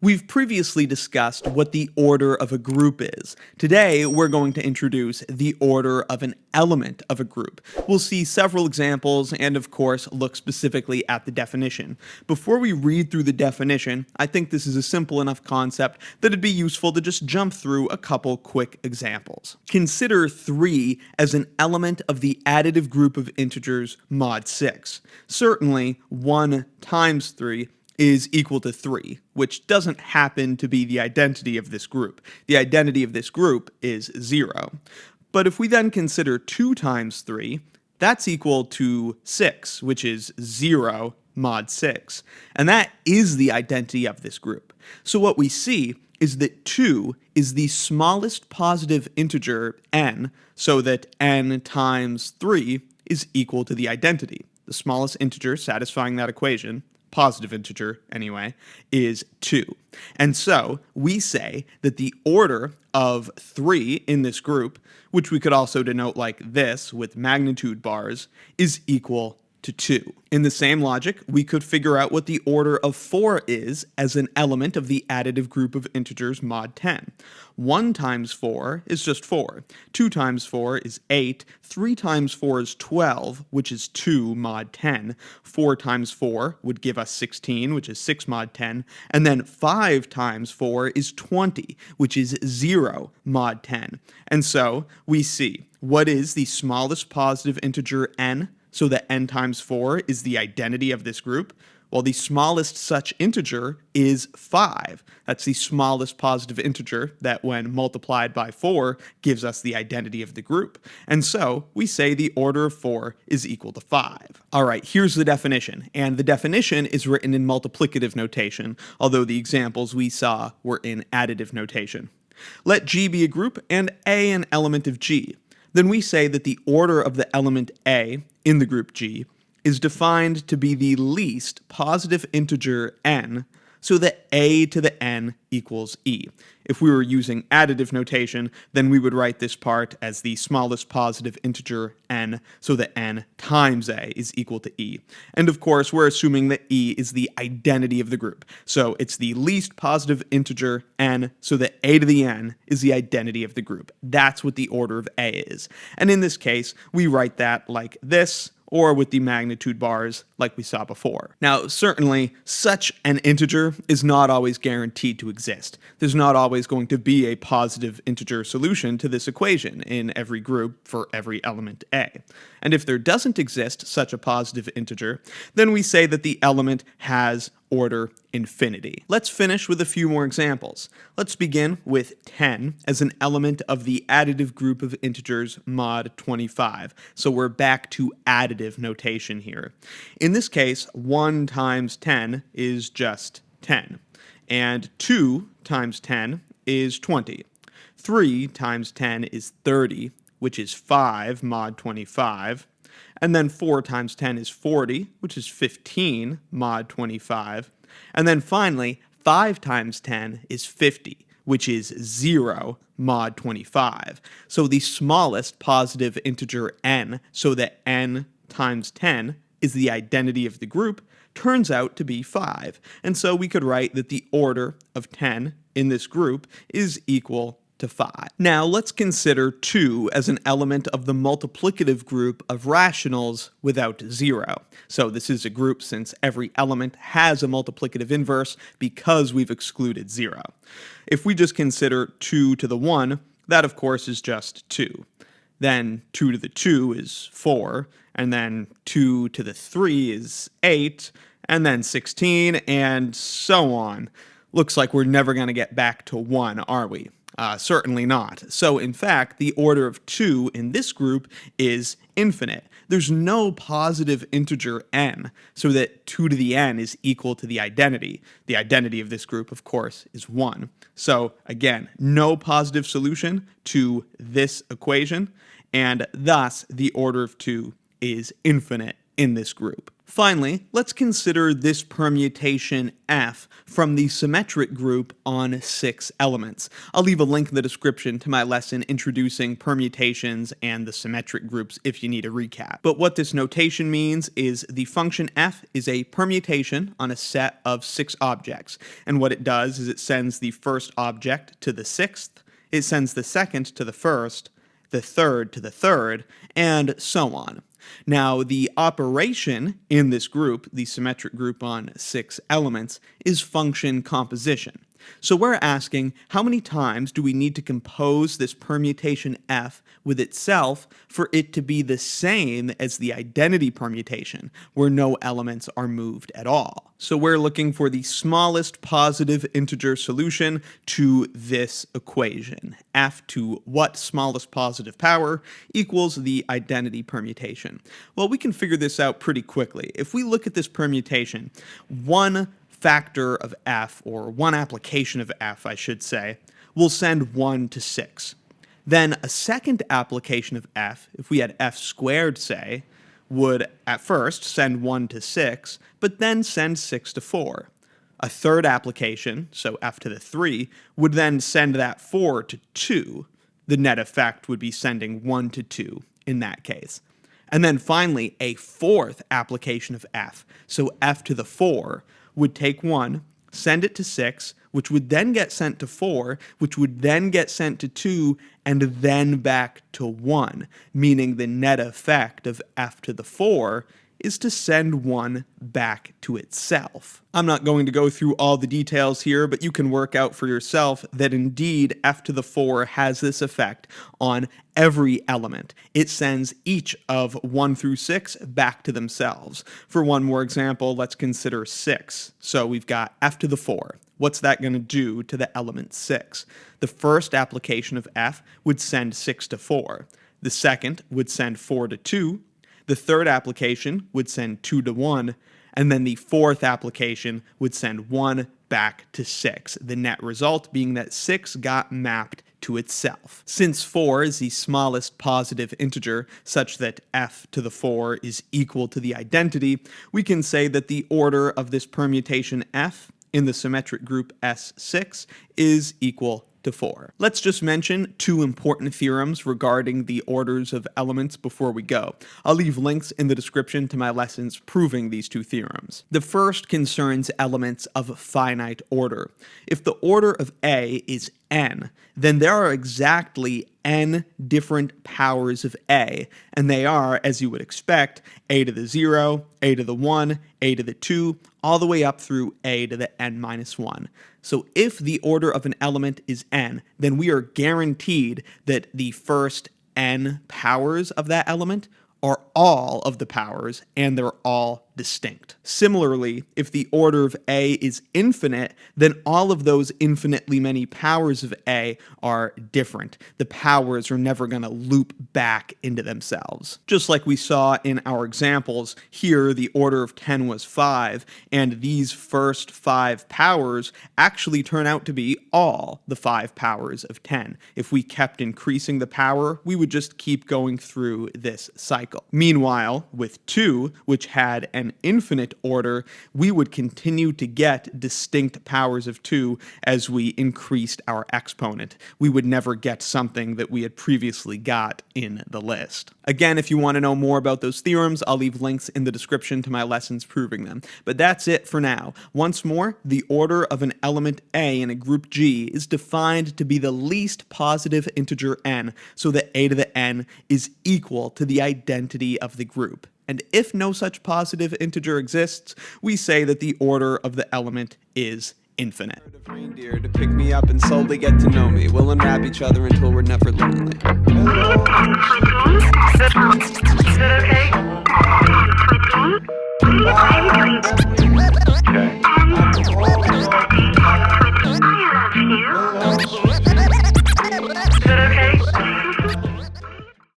We've previously discussed what the order of a group is. Today, we're going to introduce the order of an element of a group. We'll see several examples and, of course, look specifically at the definition. Before we read through the definition, I think this is a simple enough concept that it'd be useful to just jump through a couple quick examples. Consider 3 as an element of the additive group of integers mod 6. Certainly, 1 times 3 is equal to 3, which doesn't happen to be the identity of this group. The identity of this group is 0. But if we then consider 2 times 3, that's equal to 6, which is 0 mod 6. And that is the identity of this group. So what we see is that 2 is the smallest positive integer n, so that n times 3 is equal to the identity. The smallest integer satisfying that equation, positive integer anyway, is 2. And so we say that the order of 3 in this group, which we could also denote like this with magnitude bars, is equal to 2. In the same logic, we could figure out what the order of 4 is as an element of the additive group of integers mod 10. 1 times 4 is just 4. 2 times 4 is 8. 3 times 4 is 12, which is 2 mod 10. 4 times 4 would give us 16, which is 6 mod 10. And then 5 times 4 is 20, which is 0 mod 10. And so we see what is the smallest positive integer n, so that n times 4 is the identity of this group. Well, the smallest such integer is 5. That's the smallest positive integer that, when multiplied by 4, gives us the identity of the group. And so we say the order of 4 is equal to 5. All right, here's the definition. And the definition is written in multiplicative notation, although the examples we saw were in additive notation. Let G be a group and A an element of G. Then we say that the order of the element A in the group G is defined to be the least positive integer n, so that a to the n equals e. If we were using additive notation, then we would write this part as the smallest positive integer n, so that n times a is equal to e. And of course, we're assuming that e is the identity of the group. So it's the least positive integer n, so that a to the n is the identity of the group. That's what the order of a is. And in this case, we write that like this, or with the magnitude bars like we saw before. Now, certainly, such an integer is not always guaranteed to exist. There's not always going to be a positive integer solution to this equation in every group for every element A. And if there doesn't exist such a positive integer, then we say that the element has order infinity. Let's finish with a few more examples. Let's begin with 10 as an element of the additive group of integers mod 25. So we're back to additive notation here. In this case, 1 times 10 is just 10. And 2 times 10 is 20. 3 times 10 is 30, which is 5 mod 25. And then 4 times 10 is 40, which is 15 mod 25. And then finally, 5 times 10 is 50, which is 0 mod 25. So the smallest positive integer n, so that n times 10 is the identity of the group, turns out to be 5. And so we could write that the order of 10 in this group is equal to 5. Now let's consider 2 as an element of the multiplicative group of rationals without 0. So this is a group since every element has a multiplicative inverse because we've excluded 0. If we just consider 2 to the 1, that of course is just 2. Then 2 to the 2 is 4, and then 2 to the 3 is 8, and then 16, and so on. Looks like we're never going to get back to 1, are we? Certainly not. So in fact, the order of 2 in this group is infinite. There's no positive integer n, so that 2 to the n is equal to the identity. The identity of this group, of course, is 1. So again, no positive solution to this equation, and thus the order of 2 is infinite in this group. Finally, let's consider this permutation F from the symmetric group on 6 elements. I'll leave a link in the description to my lesson introducing permutations and the symmetric groups if you need a recap. But what this notation means is the function F is a permutation on a set of 6 objects. And what it does is it sends the first object to the 6th, it sends the second to the first, the third to the third, and so on. Now, the operation in this group, the symmetric group on 6 elements, is function composition. So we're asking how many times do we need to compose this permutation F with itself for it to be the same as the identity permutation, where no elements are moved at all. So we're looking for the smallest positive integer solution to this equation. F to what smallest positive power equals the identity permutation. Well, we can figure this out pretty quickly. If we look at this permutation, one factor of F, or one application of F, I should say, will send 1 to 6. Then a second application of F, if we had F squared, say, would at first send 1 to 6, but then send 6 to 4. A third application, so F to the 3, would then send that 4 to 2. The net effect would be sending 1 to 2 in that case. And then finally, a fourth application of F, so F to the 4, would take 1, send it to 6, which would then get sent to 4, which would then get sent to 2, and then back to 1, meaning the net effect of F to the 4 is to send 1 back to itself. I'm not going to go through all the details here, but you can work out for yourself that indeed F to the 4 has this effect on every element. It sends each of 1 through 6 back to themselves. For one more example, let's consider 6. So we've got F to the 4. What's that going to do to the element 6? The first application of F would send 6 to 4. The second would send 4 to 2. The third application would send 2 to 1, and then the fourth application would send 1 back to 6, the net result being that 6 got mapped to itself. Since 4 is the smallest positive integer, such that F to the 4 is equal to the identity, we can say that the order of this permutation F in the symmetric group S6 is equal to 4. Let's just mention 2 important theorems regarding the orders of elements before we go. I'll leave links in the description to my lessons proving these 2 theorems. The first concerns elements of finite order. If the order of A is n, then there are exactly n different powers of A, and they are, as you would expect, a to the 0, a to the 1, a to the 2, all the way up through a to the n minus 1. So if the order of an element is n, then we are guaranteed that the first n powers of that element are all of the powers, and they're all distinct. Similarly, if the order of A is infinite, then all of those infinitely many powers of A are different. The powers are never going to loop back into themselves. Just like we saw in our examples, here the order of 10 was 5, and these first 5 powers actually turn out to be all the 5 powers of 10. If we kept increasing the power, we would just keep going through this cycle. Meanwhile, with 2, which had an infinite order, we would continue to get distinct powers of 2 as we increased our exponent. We would never get something that we had previously got in the list. Again, if you want to know more about those theorems, I'll leave links in the description to my lessons proving them. But that's it for now. Once more, the order of an element A in a group G is defined to be the least positive integer n, so that a to the n is equal to the identity of the group. And if no such positive integer exists, we say that the order of the element is infinite. Reindeer to pick me up and slowly get to know me. We'll unwrap each other until we're never lonely.